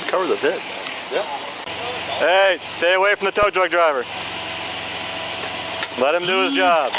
Cover the pit. Yeah. Hey, stay away from the tow truck driver. Let him do his job.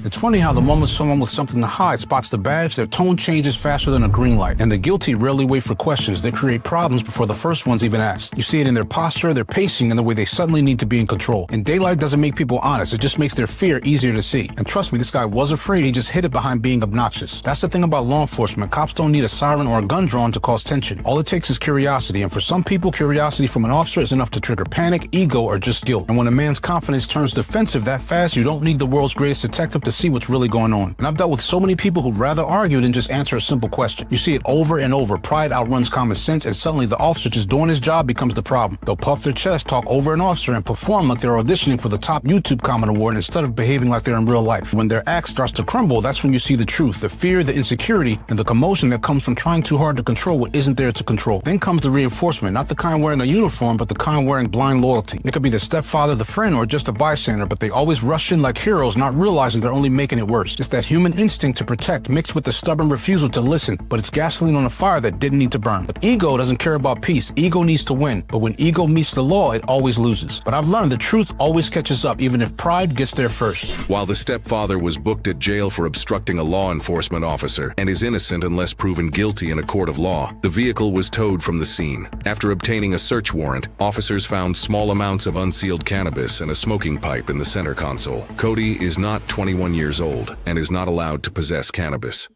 It's funny how the moment someone with something to hide spots the badge, their tone changes faster than a green light. And the guilty rarely wait for questions. They create problems before the first one's even asked. You see it in their posture, their pacing, and the way they suddenly need to be in control. And daylight doesn't make people honest. It just makes their fear easier to see. And trust me, this guy was afraid. He just hid it behind being obnoxious. That's the thing about law enforcement. Cops don't need a siren or a gun drawn to cause tension. All it takes is curiosity. And for some people, curiosity from an officer is enough to trigger panic, ego, or just guilt. And when a man's confidence turns defensive that fast, you don't need the world's greatest detective to see what's really going on. And I've dealt with so many people who'd rather argue than just answer a simple question. You see it over and over. Pride outruns common sense, and suddenly the officer just doing his job becomes the problem. They'll puff their chest, talk over an officer, and perform like they're auditioning for the top YouTube comment award instead of behaving like they're in real life. When their act starts to crumble, that's when you see the truth, the fear, the insecurity, and the commotion that comes from trying too hard to control what isn't there to control. Then comes the reinforcement, not the kind wearing a uniform, but the kind wearing blind loyalty. It could be the stepfather, the friend, or just a bystander, but they always rush in like heroes, not realizing they're only making it worse. It's that human instinct to protect mixed with the stubborn refusal to listen, but it's gasoline on a fire that didn't need to burn. But ego doesn't care about peace. Ego needs to win. But when ego meets the law, it always loses. But I've learned the truth always catches up, even if pride gets there first. While the stepfather was booked at jail for obstructing a law enforcement officer and is innocent unless proven guilty in a court of law, the vehicle was towed from the scene. After obtaining a search warrant, officers found small amounts of unsealed cannabis and a smoking pipe in the center console. Cody is not 21 years old and is not allowed to possess cannabis.